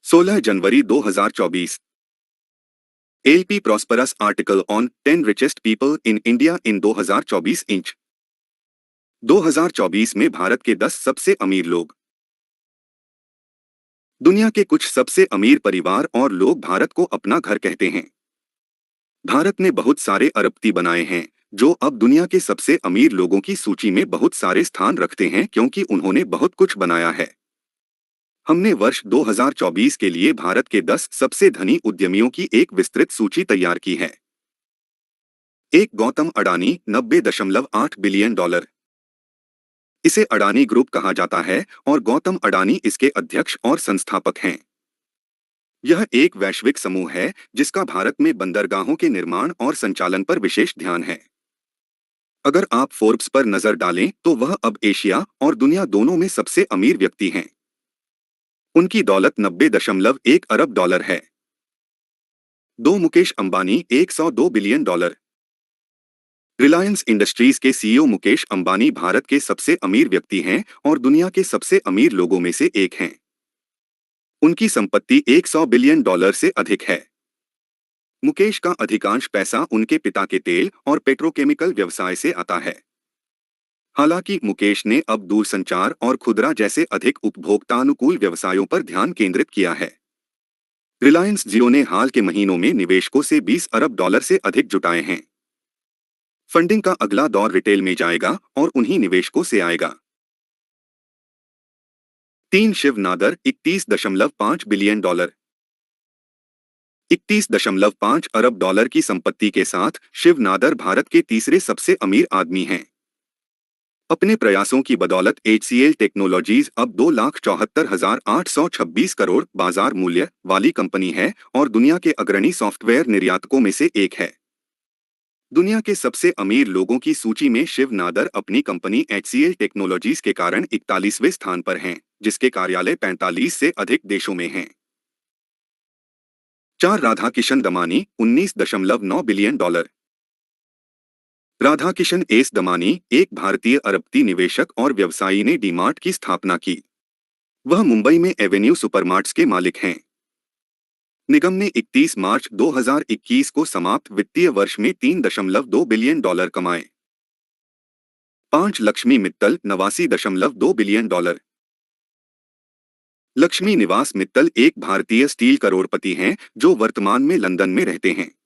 16 January 2024। LP prosperous article on 10 richest people in India in 2024 inch 2024 में भारत के 10 सबसे अमीर लोग। दुनिया के कुछ सबसे अमीर परिवार और लोग भारत को अपना घर कहते हैं। भारत ने बहुत सारे अरबपति बनाए हैं जो अब दुनिया के सबसे अमीर लोगों की सूची में बहुत सारे स्थान रखते हैं क्योंकि उन्होंने बहुत कुछ बनाया है। हमने वर्ष 2024 के लिए भारत के 10 सबसे धनी उद्यमियों की एक विस्तृत सूची तैयार की है। एक गौतम अडानी 90.8 बिलियन डॉलर। इसे अडानी ग्रुप कहा जाता है और गौतम अडानी इसके अध्यक्ष और संस्थापक हैं। यह एक वैश्विक समूह है जिसका भारत में बंदरगाहों के निर्माण और संचालन पर विशेष ध्यान है। अगर आप फोर्ब्स पर नजर डालें तो वह अब एशिया और दुनिया दोनों में सबसे अमीर व्यक्ति हैं। उनकी दौलत 90.1 अरब डॉलर है। दो Mukesh Ambani 102 billion dollar. Reliance industries के सीईओ मुकेश अंबानी भारत के सबसे अमीर व्यक्ति हैं और दुनिया के सबसे अमीर लोगों में से एक हैं। उनकी संपत्ति 100 बिलियन डॉलर से अधिक है। मुकेश का अधिकांश पैसा उनके पिता के तेल और पेट्रोकेमिकल व्यवसाय से आता है। हालांकि मुकेश ने अब दूरसंचार और खुदरा जैसे अधिक उपभोक्तानुकूल व्यवसायों पर ध्यान केंद्रित किया है। रिलायंस जियो ने हाल के महीनों में निवेशकों से 20 अरब डॉलर से अधिक जुटाए हैं। फंडिंग का अगला दौर रिटेल में जाएगा और उन्हीं निवेशकों से आएगा। 3 शिव नादर 31.5 बिलियन डॉलर। 31.5 अरब डॉलर की संपत्ति के साथ शिव नादर भारत के तीसरे सबसे अमीर आदमी हैं। अपने प्रयासों की बदौलत HCL टेक्नोलॉजीज अब 2,74,826 करोड़ बाजार मूल्य वाली कंपनी है और दुनिया के अग्रणी सॉफ्टवेयर निर्यातकों में से एक है। दुनिया के सबसे अमीर लोगों की सूची में शिव नादर अपनी कंपनी HCL टेक्नोलॉजीज के कारण 41वें स्थान पर हैं, जिसके कार्यालय 45 से अधिक देशों में हैं। 4 Radhakishan Damani 19.9 billion dollar. Radhakishan S Damani एक भारतीय अरबपति निवेशक और व्यवसायी ने डीमार्ट की स्थापना की। वह मुंबई में एवेन्यू सुपरमार्ट्स के मालिक हैं। निगम ने 31 मार्च 2021 को समाप्त वित्तीय वर्ष में 3.2 बिलियन डॉलर कमाए। 5 लक्ष्मी मित्तल 89.2 बिलियन डॉलर। लक्ष्मी निवास मित्तल एक भारतीय स्टील करोड़पति हैं जो वर्तमान में लंदन में रहते हैं।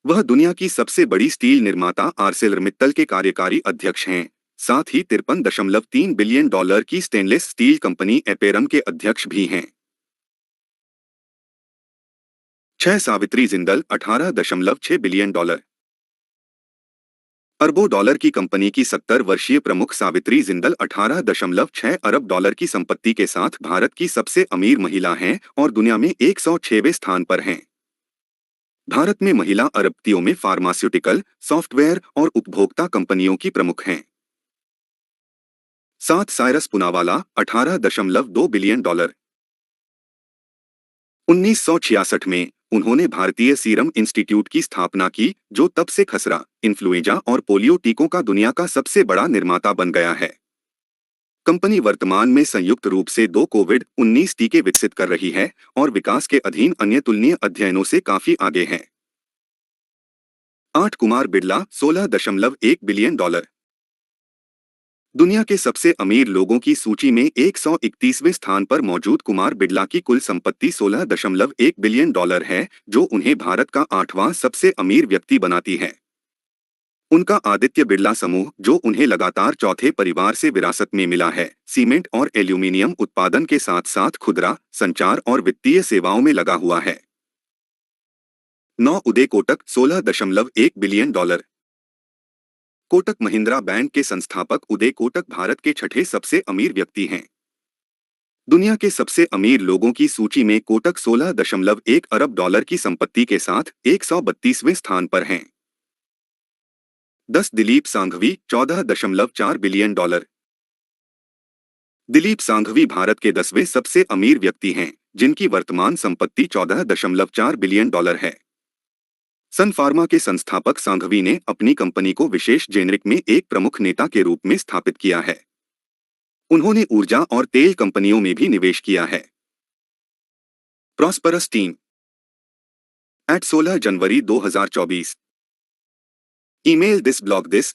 वह दुनिया की सबसे बड़ी स्टील निर्माता आर्सेलरमित्तल के कार्यकारी अध्यक्ष हैं। साथ ही 53.3 बिलियन डॉलर की स्टेनलेस स्टील कंपनी एपेरम के अध्यक्ष भी हैं। 6 सावित्री जिंदल 18.6 बिलियन डॉलर। अरबों डॉलर की कंपनी की 70 वर्षीय प्रमुख सावित्री जिंदल 18.6 अरब डॉलर की संपत्ति के साथ भारत की सबसे अमीर महिला हैं और दुनिया में 106वें स्थान पर हैं। भारत में महिला अरबपतियों में फार्मास्यूटिकल, सॉफ्टवेयर और उपभोक्ता कंपनियों की प्रमुख हैं। 7 साइरस पूनावाला 18.2 बिलियन डॉलर। 1966 में उन्होंने भारतीय सीरम इंस्टीट्यूट की स्थापना की जो तब से खसरा, इन्फ्लुएंजा और पोलियो टीकों का दुनिया का सबसे बड़ा निर्माता बन गया है। कंपनी वर्तमान में संयुक्त रूप से 2 कोविड-19 टीके विकसित कर रही है और विकास के अधीन अन्य तुलनीय अध्ययनों से काफी आगे है। 8 कुमार बिरला 16.1 बिलियन डॉलर। दुनिया के सबसे अमीर लोगों की सूची में 131वें स्थान पर मौजूद कुमार बिरला की कुल संपत्ति 16.1 बिलियन डॉलर है, जो उन्हें भारत का 8वां सबसे अमीर व्यक्ति बनाती है। उनका आदित्य बिरला समूह, जो उन्हें लगातार चौथे परिवार से विरासत में मिला है, सीमेंट और एल्यूमीनियम उत्पादन के साथ साथ खुदरा, संचार और वित्तीय सेवाओं में लगा हुआ है। 9 Uday Kotak 16.1 billion dollar. Kotak Mahindra bank के संस्थापक उदय कोटक भारत के 6ठे सबसे अमीर व्यक्ति हैं। दुनिया के सबसे अमीर लोगों की सूची में कोटक 16.1 अरब डॉलर की संपत्ति के साथ 132वें स्थान पर हैं। 10 दिलीप सांघवी 14.4 बिलियन डॉलर। दिलीप सांघवी भारत के 10वें सबसे अमीर व्यक्ति हैं, जिनकी वर्तमान संपत्ति 14.4 बिलियन डॉलर है। सन फार्मा के संस्थापक सांघवी ने अपनी कंपनी को विशेष जेनरिक में एक प्रमुख नेता के रूप में स्थापित किया है। उन्होंने ऊर्जा और तेल कंपनियों में भी निवेश किया है। Prosperous team @ 16 January 2024। Email this blog this